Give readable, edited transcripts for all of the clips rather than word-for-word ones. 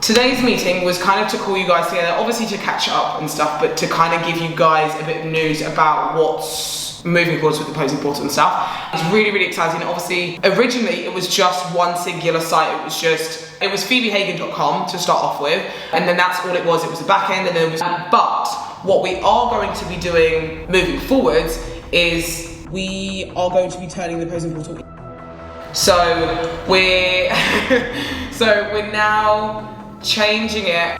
Today's meeting was kind of to call you guys together, obviously to catch up and stuff, but to kind of give you guys a bit of news about what's moving forward with the posing portal and stuff. It's really, really exciting. Obviously, originally it was just one singular site. It was phoebehagan.com to start off with, and then that's all it was. It was the back end, and then it was. But what we are going to be doing moving forwards is we are going to be turning the posing portal. So we're we're now changing it.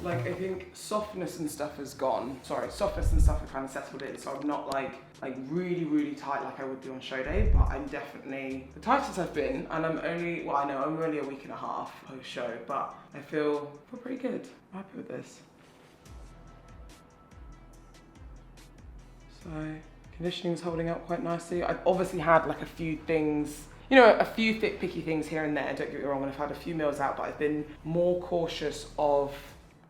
Like, I think softness and stuff has gone. Sorry, softness and stuff have kind of settled in, so I'm not like really, really tight like I would be on show day, but I'm definitely the tightest I've been, and I'm only, well, I know I'm only a week and a half post show, but I feel pretty good. I'm happy with this. So, conditioning's holding up quite nicely. I've obviously had like a few things, you know, a few picky things here and there, don't get me wrong, and I've had a few meals out, but I've been more cautious of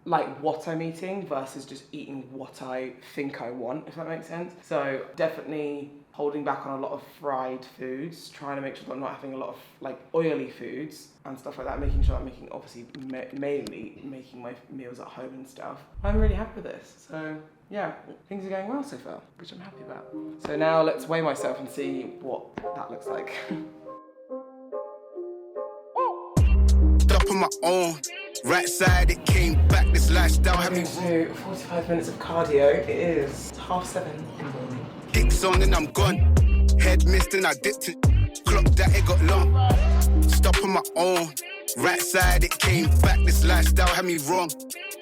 like what I'm eating versus just eating what I think I want, if that makes sense. So definitely holding back on a lot of fried foods, trying to make sure that I'm not having a lot of like oily foods and stuff like that, making sure I'm making, obviously mainly making my meals at home and stuff. I'm really happy with this. So yeah, things are going well so far, which I'm happy about. So now let's weigh myself and see what that looks like. Up on my own, right side it came back, this lifestyle had me. So 45 minutes of cardio. It is 7:30 in the morning. Kicks on and I'm gone, head missed and I dipped it, clock that it got long. Stop on my own, right side it came back, this lifestyle had me wrong.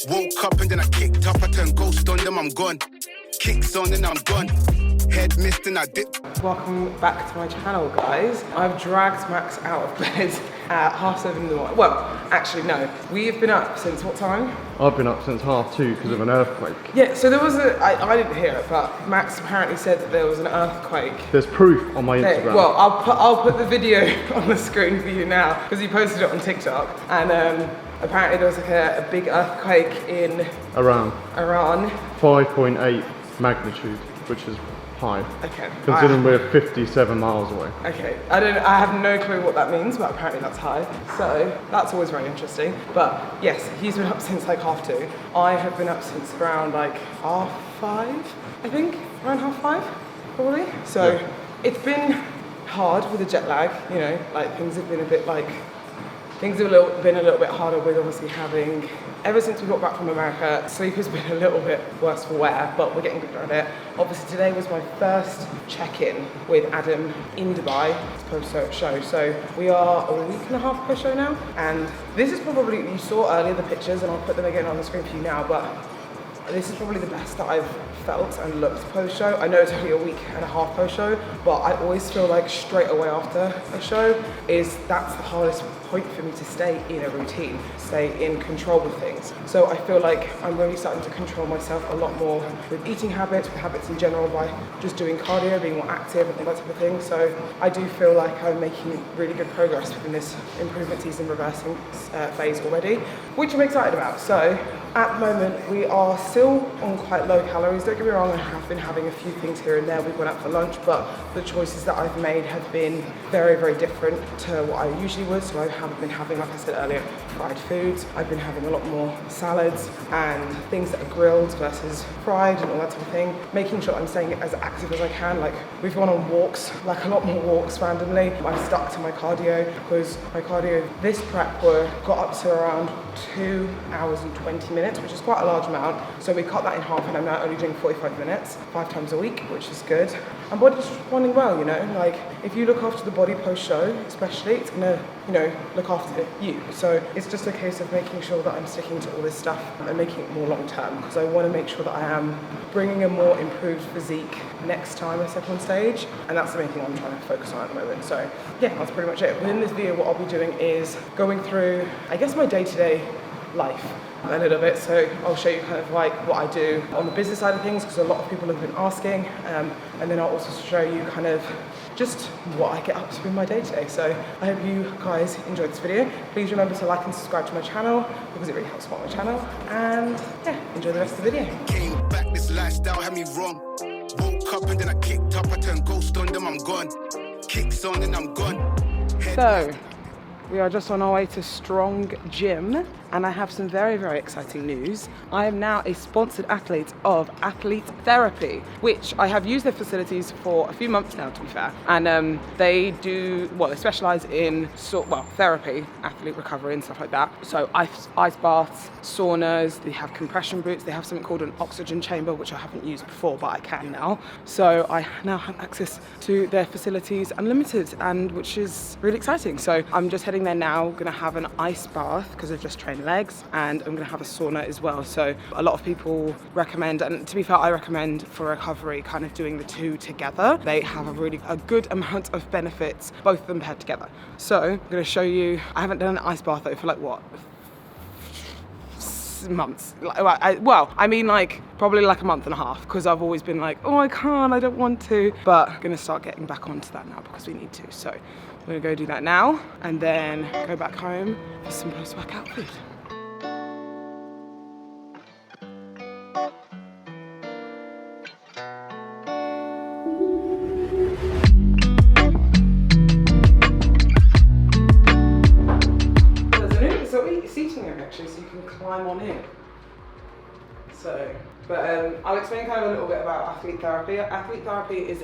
Woke up and then I kicked up, I turned ghost on them, I'm gone. Kicks on and I'm gone, head missed and I dipped. Welcome back to my channel, guys. I've dragged Max out of bed at 7:30 in the morning. Well, actually no, we have been up since what time? I've been up since 2:30 because of an earthquake. Yeah, so there was I didn't hear it, but Max apparently said that there was an earthquake. There's proof on my Instagram. Well, I'll put the video on the screen for you now, because he posted it on TikTok, and apparently there was like a big earthquake in Iran. 5.8 magnitude, which is high. Okay. Considering we're 57 miles away. Okay. I have no clue what that means, but apparently that's high. So that's always very interesting. But yes, he's been up since like 2:30. I have been up since around like 5:30, I think. Around 5:30, probably. So yeah. It's been hard with the jet lag, you know, like things have been a bit like, things have been a little bit harder with obviously having, ever since we got back from America, sleep has been a little bit worse for wear, but we're getting good at it. Obviously today was my first check-in with Adam in Dubai post-show. So we are a week and a half post-show now, and this is probably, you saw earlier the pictures, and I'll put them again on the screen for you now, but this is probably the best that I've felt and looked post-show. I know it's only a week and a half post-show, but I always feel like straight away after a show that's the hardest point for me to stay in a routine, stay in control with things. So I feel like I'm really starting to control myself a lot more with eating habits, with habits in general, by just doing cardio, being more active and all that type of thing. So I do feel like I'm making really good progress within this improvement season reversing phase already, which I'm excited about. So at the moment, we are still on quite low calories. Don't get me wrong, I have been having a few things here and there. We've gone out for lunch, but the choices that I've made have been very, very different to what I usually would. So I haven't been having, like I said earlier, fried foods. I've been having a lot more salads and things that are grilled versus fried and all that type of thing. Making sure I'm staying as active as I can. Like, we've gone on walks, like a lot more walks randomly. I've stuck to my cardio, because my cardio this prep got up to around 2 hours and 20 minutes, which is quite a large amount. So we cut that in half, and I'm now only doing 45 minutes, 5 times a week, which is good. and body's responding well, you know, like if you look after the body post-show, especially, it's gonna, you know, look after you. So it's just a case of making sure that I'm sticking to all this stuff and making it more long-term, because I want to make sure that I am bringing a more improved physique next time I step on stage, and that's the main thing I'm trying to focus on at the moment. So yeah, that's pretty much it. Within this video, what I'll be doing is going through, I guess, my day-to-day life a little bit. So I'll show you kind of like what I do on the business side of things, because a lot of people have been asking, and then I'll also show you kind of just what I get up to in my day-to-day. So I hope you guys enjoyed this video. Please remember to like and subscribe to my channel, because it really helps support my channel. And yeah, enjoy the rest of the video. Came back, this lifestyle had me wrong. Woke up and then I kicked up, I turned ghost on them, I'm gone. Kicks on and I'm gone. So we are just on our way to Strong Gym, and I have some very, very exciting news. I am now a sponsored athlete of Athlete Therapy, which I have used their facilities for a few months now, to be fair. And they do, well, they specialize in therapy, athlete recovery and stuff like that. So ice baths, saunas, they have compression boots, they have something called an oxygen chamber, which I haven't used before, but I can now. So I now have access to their facilities unlimited, and which is really exciting. So I'm just heading there now, gonna have an ice bath, because I've just trained legs, and I'm gonna have a sauna as well. So a lot of people recommend, and to be fair, I recommend for recovery kind of doing the two together. They have a good amount of benefits, both of them paired together. So I'm gonna show you, I haven't done an ice bath though for like what? Months. Probably like a month and a half, because I've always been like, oh, I can't, I don't want to, but I'm gonna start getting back onto that now because we need to. So we're gonna go do that now, and then go back home for some post-workout food. Seating area actually, so you can climb on in. So, but I'll explain kind of a little bit about Athlete Therapy. Athlete Therapy is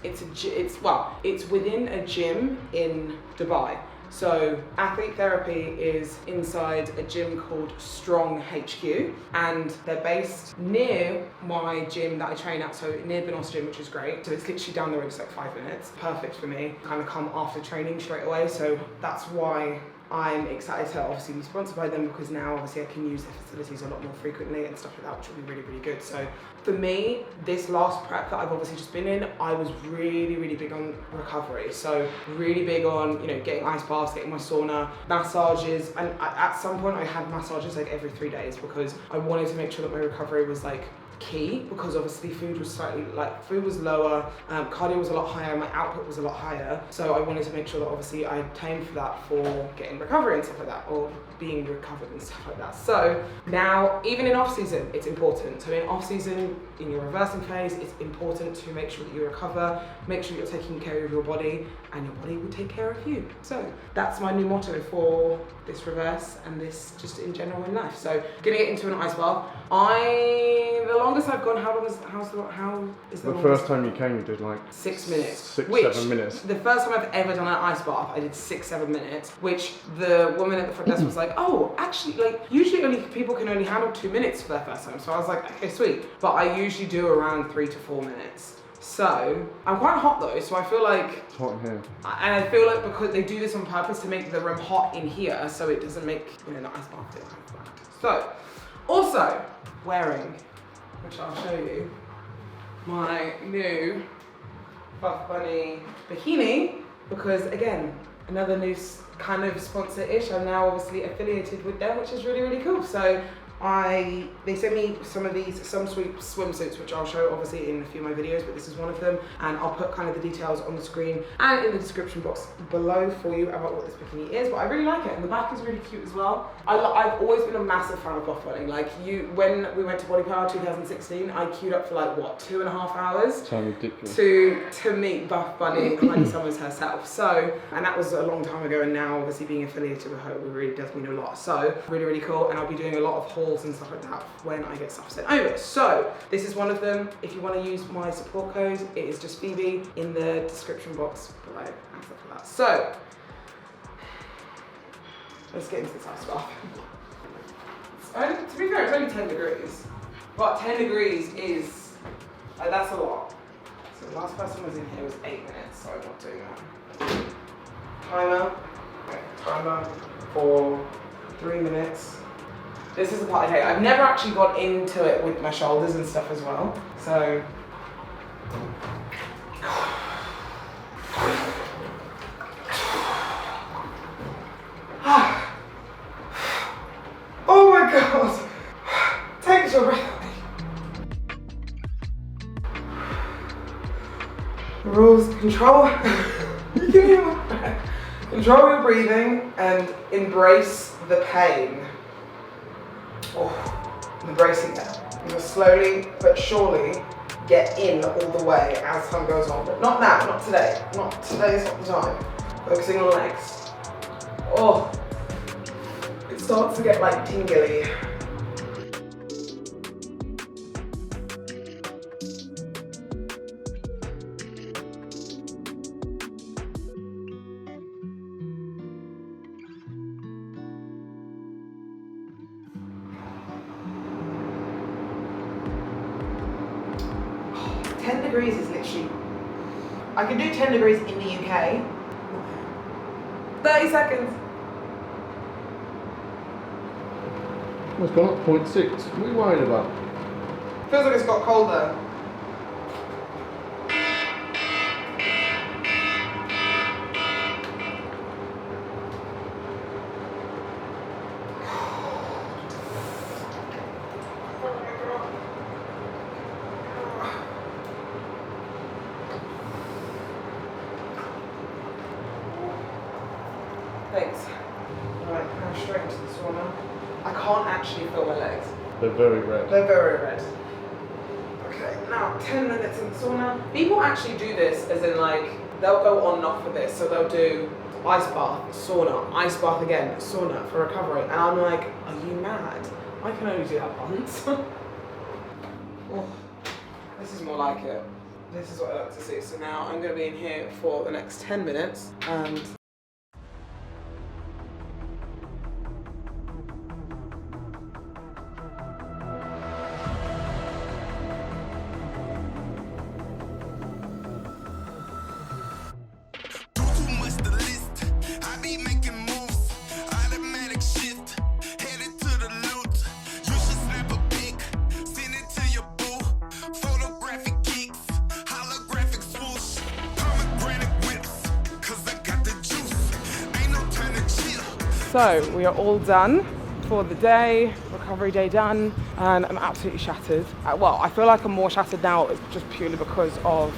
it's within a gym in Dubai. So Athlete Therapy is inside a gym called Strong HQ, and they're based near my gym that I train at, so near Bikinis gym, which is great. So it's literally down the road, it's like 5 minutes. Perfect for me, kind of come after training straight away. So that's why I'm excited to obviously be sponsored by them, because now obviously I can use their facilities a lot more frequently and stuff like that, which will be really, really good. So for me, this last prep that I've obviously just been in, I was really, really big on recovery. So really big on, you know, getting ice baths, getting my sauna, massages, and at some point I had massages like every 3 days, because I wanted to make sure that my recovery was like key, because obviously food was lower, cardio was a lot higher, my output was a lot higher, so I wanted to make sure that obviously I obtained for that for getting recovery and stuff like that, or being recovered and stuff like that. So now, even in off season, it's important. So in off season, in your reversing phase, it's important to make sure that you recover, make sure you're taking care of your body, and your body will take care of you. So that's my new motto for this reverse and this just in general in life. So gonna get into an ice bath. The longest I've gone, how is the longest? The first time you came, you did like 6 minutes. 7 minutes. The first time I've ever done an ice bath, I did 6-7 minutes, which the woman at the front desk was like, oh, actually, like, usually people can only handle 2 minutes for their first time. So I was like, okay, sweet. But I usually do around 3 to 4 minutes. So I'm quite hot though, so I feel like it's hot in here. And I feel like because they do this on purpose to make the room hot in here, so it doesn't make, you know, the ice bath feel kind of flat. So also wearing, which I'll show you, my new BuffBunny Bikini, because again, another new kind of sponsor-ish. I'm now obviously affiliated with them, which is really, really cool. So they sent me some sweet swimsuits, which I'll show obviously in a few of my videos, but this is one of them, and I'll put kind of the details on the screen and in the description box below for you about what this bikini is. But I really like it, and the back is really cute as well. I've always been a massive fan of BuffBunny. Like when we went to Body Power 2016, I queued up for like what, 2.5 hours to meet BuffBunny Honey Summers herself. So, and that was a long time ago, and now obviously being affiliated with her really does mean a lot. So really, really cool, and I'll be doing a lot of hauls and stuff like that when I get stuff sent over. So this is one of them. If you want to use my support code, it is just Phoebe in the description box below and stuff like that. So let's get into this ice bath. To be fair, it's only 10 degrees. But 10 degrees is, that's a lot. So the last person was in here was 8 minutes, so I'm not doing that. Timer. Okay, timer for 3 minutes. This is the part I hate. I've never actually got into it with my shoulders and stuff as well. So. Oh my God. Take your breath away. Rules, control. Give me my breath. Control your breathing and embrace the pain. Oh, embracing it. You will slowly but surely get in all the way as time goes on, but not now, not today. Not today's not the time. Focusing on legs. Oh, it starts to get like tingly. Oh, 10 degrees is literally, I can do 10 degrees in the UK. 30 seconds. It's gone up 0.6. What are you worried about? Feels like it's got colder. Thanks. Right, now straight into the sauna. I can't actually feel my legs. They're very red. They're very red. Okay, now 10 minutes in the sauna. People actually do this as in like, they'll go on and off with this. So they'll do ice bath, sauna, ice bath again, sauna for recovery. And I'm like, are you mad? I can only do that once. Oh, this is more like it. This is what I like to see. So now I'm gonna be in here for the next 10 minutes and so we are all done for the day, recovery day done, and I'm absolutely shattered. Well, I feel like I'm more shattered now just purely because of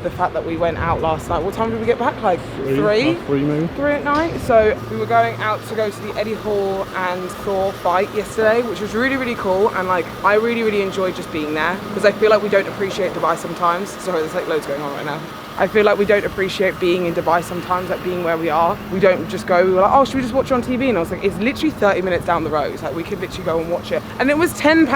the fact that we went out last night. What time did we get back? Like 3? 3 maybe? 3 at night. So we were going out to go to the Eddie Hall and Thor fight yesterday, which was really, really cool. And like, I really, really enjoyed just being there because I feel like we don't appreciate Dubai sometimes. Sorry, there's like loads going on right now. I feel like we don't appreciate being in Dubai sometimes, like being where we are. We don't just go, we're like, oh, should we just watch it on TV? And I was like, it's literally 30 minutes down the road. Like we could literally go and watch it. And it was £10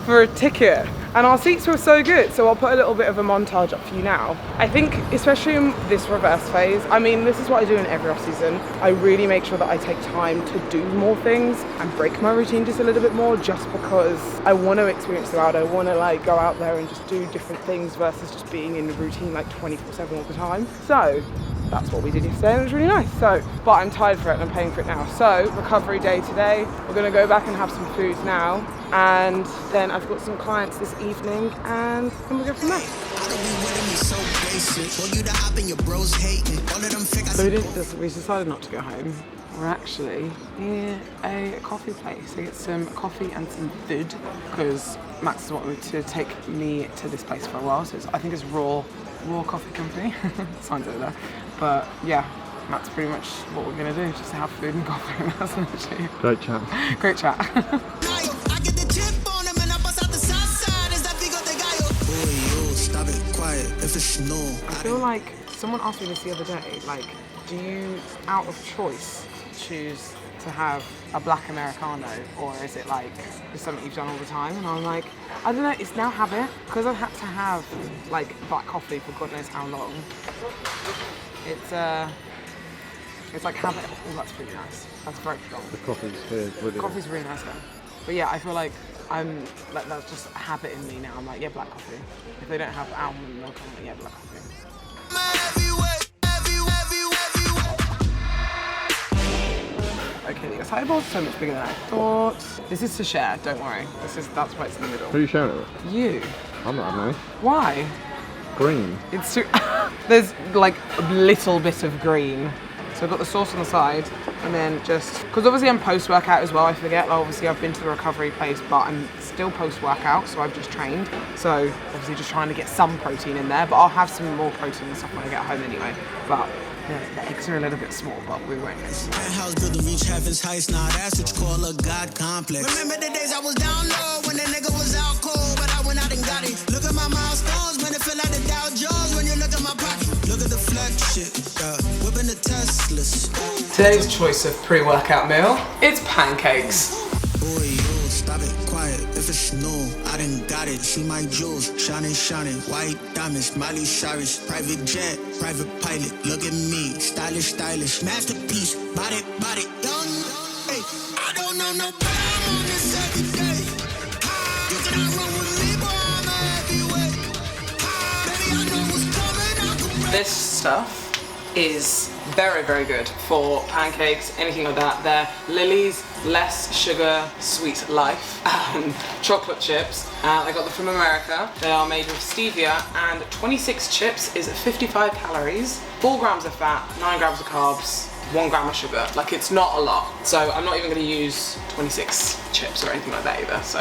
for a ticket. And our seats were so good. So I'll put a little bit of a montage up for you now. I think, especially in this reverse phase, I mean, this is what I do in every off season. I really make sure that I take time to do more things and break my routine just a little bit more, just because I want to experience the world. I want to like go out there and just do different things versus just being in the routine like 24/7 all the time. So that's what we did yesterday and it was really nice. So, but I'm tired for it and I'm paying for it now. So recovery day today. We're gonna go back and have some food now. And then I've got some clients this evening and then we'll go from there. So we decided not to go home. We're actually near a coffee place to get some coffee and some food because Max has wanted to take me to this place for a while. So I think it's Raw Coffee Company. Signs over there. But yeah, that's pretty much what we're gonna do, just to have food and coffee. That's literally Great chat. Great chat. I feel like someone asked me this the other day, like, do you, out of choice, choose to have a black Americano, or is it like just something you've done all the time? And I'm like, I don't know, it's now habit, because I've had to have like black coffee for God knows how long. It's like habit. Oh, that's pretty nice. That's very strong. The coffee's here. Coffee's really nice though. But yeah, I feel like I'm like that's just a habit in me now. I'm like, yeah, black coffee. If they don't have almond milk, I'm like, yeah, black coffee. Okay, the acai bowl is so much bigger than I thought. This is to share, don't worry. That's why it's in the middle. Who are you sharing it with? You. I'm not having any. Why? Green. It's too there's like a little bit of green. So I've got the sauce on the side, and then just, because obviously I'm post-workout as well, I forget, like obviously I've been to the recovery place, but I'm still post-workout, so I've just trained. So obviously just trying to get some protein in there, but I'll have some more protein and stuff when I get home anyway. But the eggs are a little bit small, but we won't miss. Penthouse building reach heaven's heights, now that's what you call a God complex. Remember the days I was down low when the nigga was out cold, but I went out and got it. Look at my milestones, man, it feel like the Dow Jones when you look at my pocket. Look at the flex shit, whipping the Teslas. Today's choice of pre-workout meal, it's pancakes. Boy, yo, stop it, quiet. If it's snow, I done got it. See my jewels, shining, shining. White diamonds, Miley Cyrus. Private jet, private pilot. Look at me, stylish, stylish. Masterpiece, body, body, young. Hey, I don't know no better, I'm on this every day. You cannot run with me, boy, I'm a heavyweight. Baby, I know what's coming out the This stuff is very, very good for pancakes, anything like that. They're Lily's Less Sugar Sweet Life chocolate chips. I got them from America. They are made with stevia, and 26 chips is 55 calories, 4 grams of fat, 9 grams of carbs, 1 gram of sugar. Like, it's not a lot. So I'm not even gonna use 26 chips or anything like that either, so.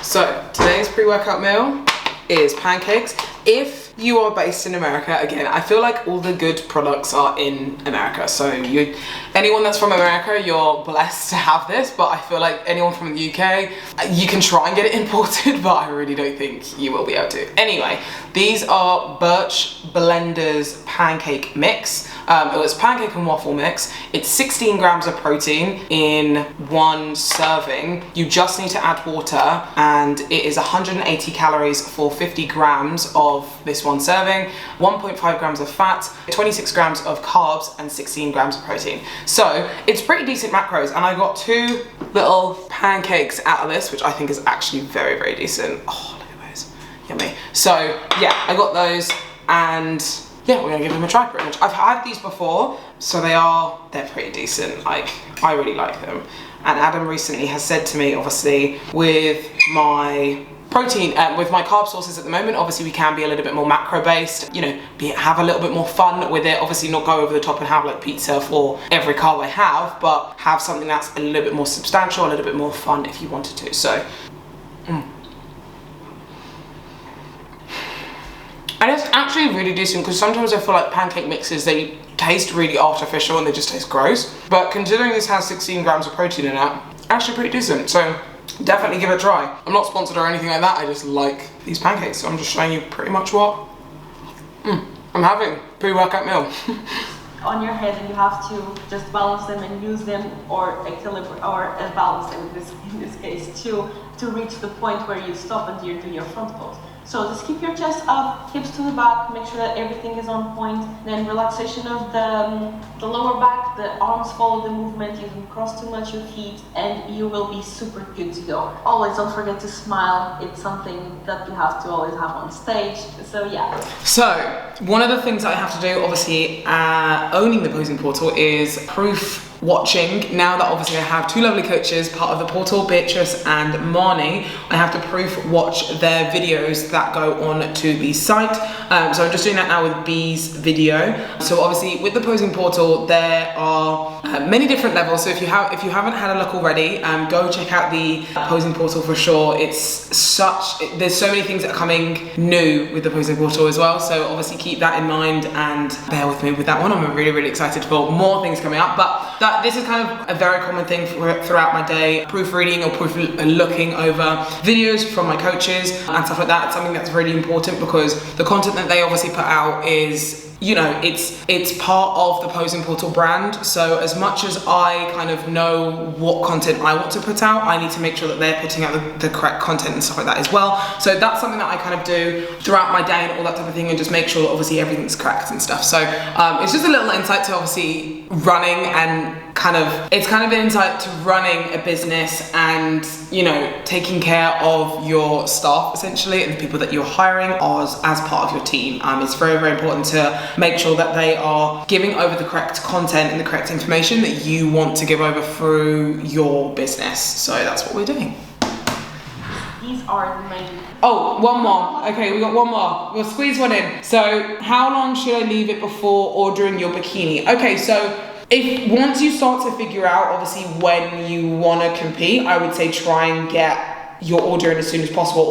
So today's pre-workout meal is pancakes. If you are based in America, again, I feel like all the good products are in America. So anyone that's from America, you're blessed to have this, but I feel like anyone from the UK, you can try and get it imported, but I really don't think you will be able to. Anyway, these are Birch Blender's pancake mix. It was pancake and waffle mix. It's 16 grams of protein in one serving. You just need to add water, and it is 180 calories for 50 grams of this one serving, 1.5 grams of fat, 26 grams of carbs, and 16 grams of protein. So it's pretty decent macros, and I got 2 little pancakes out of this, which I think is actually very, very decent. Oh, look at those, yummy. So yeah, I got those, and yeah, we're gonna give them a try pretty much. I've had these before, so they're pretty decent. Like, I really like them. And Adam recently has said to me, obviously, with my protein, with my carb sources at the moment, obviously we can be a little bit more macro based, you know, have a little bit more fun with it. Obviously not go over the top and have like pizza for every carb I have, but have something that's a little bit more substantial, a little bit more fun if you wanted to. So, And it's actually really decent, because sometimes I feel like pancake mixes, they taste really artificial and they just taste gross. But considering this has 16 grams of protein in it, actually pretty decent. So definitely give it a try. I'm not sponsored or anything like that, I just like these pancakes. So I'm just showing you pretty much what I'm having. Pre-workout meal. On your head, and you have to just balance them and use them, or equilibrate, or balance them in this case, to reach the point where you stop and you do your front pose. So just keep your chest up, hips to the back, make sure that everything is on point. Then relaxation of the lower back, the arms follow the movement, you don't cross too much your feet, and you will be super good to go. Always don't forget to smile. It's something that you have to always have on stage. So yeah. So one of the things I have to do, obviously, owning the posing portal, is proof watching. Now that obviously I have 2 lovely coaches, part of the portal, Beatrice and Marnie, I have to proof watch their videos that go on to the site. So I'm just doing that now with B's video. So obviously with the posing portal, there are many different levels. So if you haven't had a look already, go check out the posing portal for sure. There's so many things that are coming new with the posing portal as well. So obviously keep that in mind and bear with me with that one. I'm really, really excited for more things coming up. But this is kind of a very common thing throughout my day, proofreading or looking over videos from my coaches and stuff like that. It's something that's really important, because the content that they obviously put out is you know, it's part of the Posing Portal brand. So as much as I kind of know what content I want to put out, I need to make sure that they're putting out the correct content and stuff like that as well. So that's something that I kind of do throughout my day and all that type of thing, and just make sure that obviously everything's correct and stuff. So it's just a little insight to obviously running, and it's kind of an insight to running a business and, you know, taking care of your staff essentially and the people that you're hiring as part of your team. It's very, very important to make sure that they are giving over the correct content and the correct information that you want to give over through your business. So that's what we're doing. These are the main. Oh, one more. Okay, we got one more. We'll squeeze one in. So how long should I leave it before ordering your bikini? Okay, so if once you start to figure out obviously when you want to compete, I would say try and get your order in as soon as possible,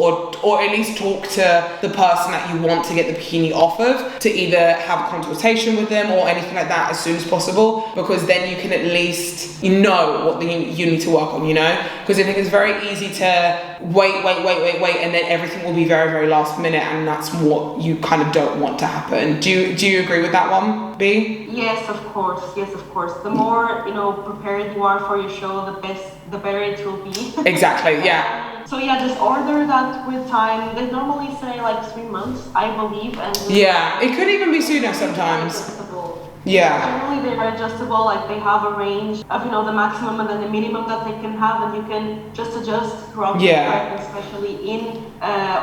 or at least talk to the person that you want to get the bikini off of, to either have a consultation with them or anything like that as soon as possible, because then you can at least know what you need to work on, you know? Because I think it's very easy to wait, and then everything will be very, very last minute, and that's what you kind of don't want to happen. Do you agree with that one, B? Yes, of course. The more, you know, prepared you are for your show, the better it will be. Exactly, yeah. So yeah, just order that with time. They normally say like 3 months, I believe, and yeah, it could even be sooner sometimes. Yeah. Generally they're adjustable, like they have a range of, you know, the maximum and then the minimum that they can have, and you can just adjust throughout the trip, especially in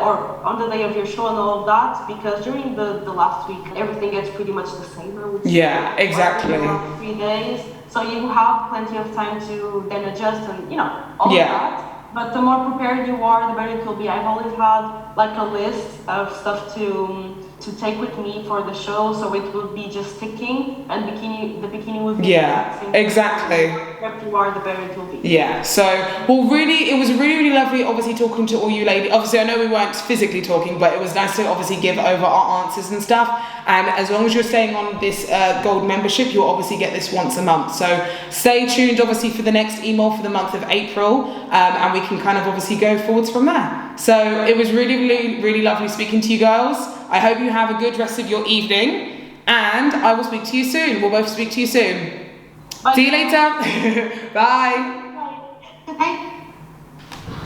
or on the day of your show and all of that, because during the last week everything gets pretty much the same, I would say. Yeah, exactly. Around 3 days, so you have plenty of time to then adjust and, you know, all of that. But the more prepared you are, the better it will be. I've always had like a list of stuff to take with me for the show, so it would be just sticking, and the bikini would be exactly. The more prepared you are, the better it will be. Yeah, so, well, really, it was really, really lovely, obviously, talking to all you ladies. Obviously, I know we weren't physically talking, but it was nice to obviously give over our answers and stuff. And as long as you're staying on this gold membership, you'll obviously get this once a month. So stay tuned, obviously, for the next email for the month of April, and we can kind of obviously go forwards from there. So it was really, really, really lovely speaking to you girls. I hope you have a good rest of your evening, and I will speak to you soon. We'll both speak to you soon. Bye. See you later. Bye. Bye.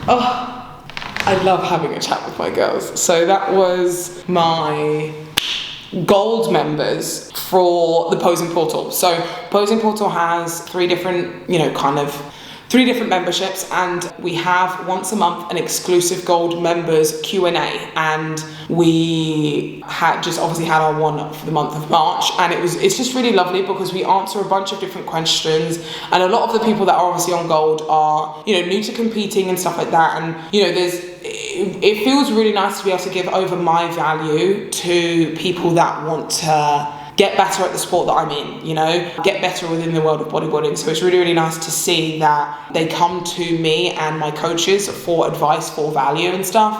Oh, I love having a chat with my girls. So that was my gold members for the Posing Portal. So Posing Portal has three different memberships, and we have once a month an exclusive gold members Q&A, and we had our one for the month of March, and it's just really lovely because we answer a bunch of different questions, and a lot of the people that are obviously on gold are, you know, new to competing and stuff like that, and, you know, it feels really nice to be able to give over my value to people that want to get better at the sport that I'm in, you know, get better within the world of bodybuilding. So it's really, really nice to see that they come to me and my coaches for advice, for value and stuff,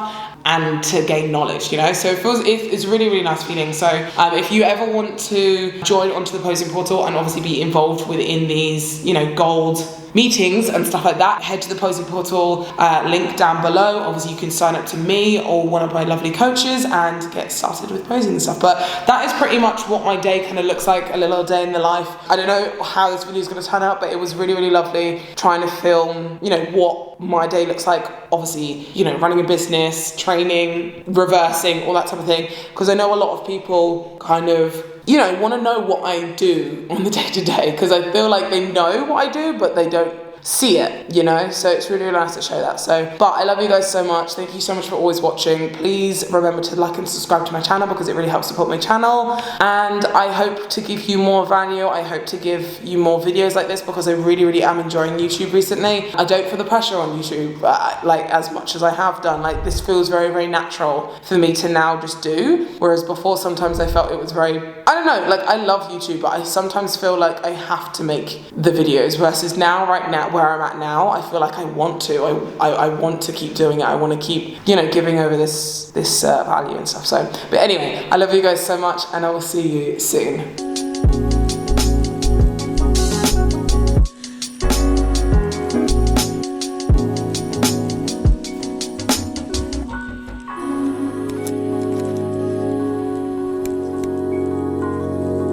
and to gain knowledge, you know. So it's a really, really nice feeling. So if you ever want to join onto the Posing Portal and obviously be involved within these, you know, gold meetings and stuff like that, head to the Posing Portal link down below. Obviously you can sign up to me or one of my lovely coaches and get started with posing and stuff. But that is pretty much what my day kind of looks like, a little day in the life. I don't know how this video is going to turn out, but it was really, really lovely trying to film, you know, what my day looks like. Obviously, you know, running a business, training, reversing, all that type of thing, because I know a lot of people kind of, you know, want to know what I do on the day-to-day, because I feel like they know what I do, but they don't see it, you know. So it's really, really nice to show that. So, but I love you guys so much. Thank you so much for always watching. Please remember to like and subscribe to my channel because it really helps support my channel, and I hope to give you more value. I hope to give you more videos like this because I really, really am enjoying YouTube recently. I don't feel the pressure on YouTube like as much as I have done. Like, this feels very, very natural for me to now just do, whereas before sometimes I felt it was very, I don't know, like, I love YouTube, but I sometimes feel like I have to make the videos, versus now, right now, where I'm at now, I feel like I want to. I want to keep doing it. I want to keep, you know, giving over this value and stuff. So, but anyway, I love you guys so much, and I will see you soon.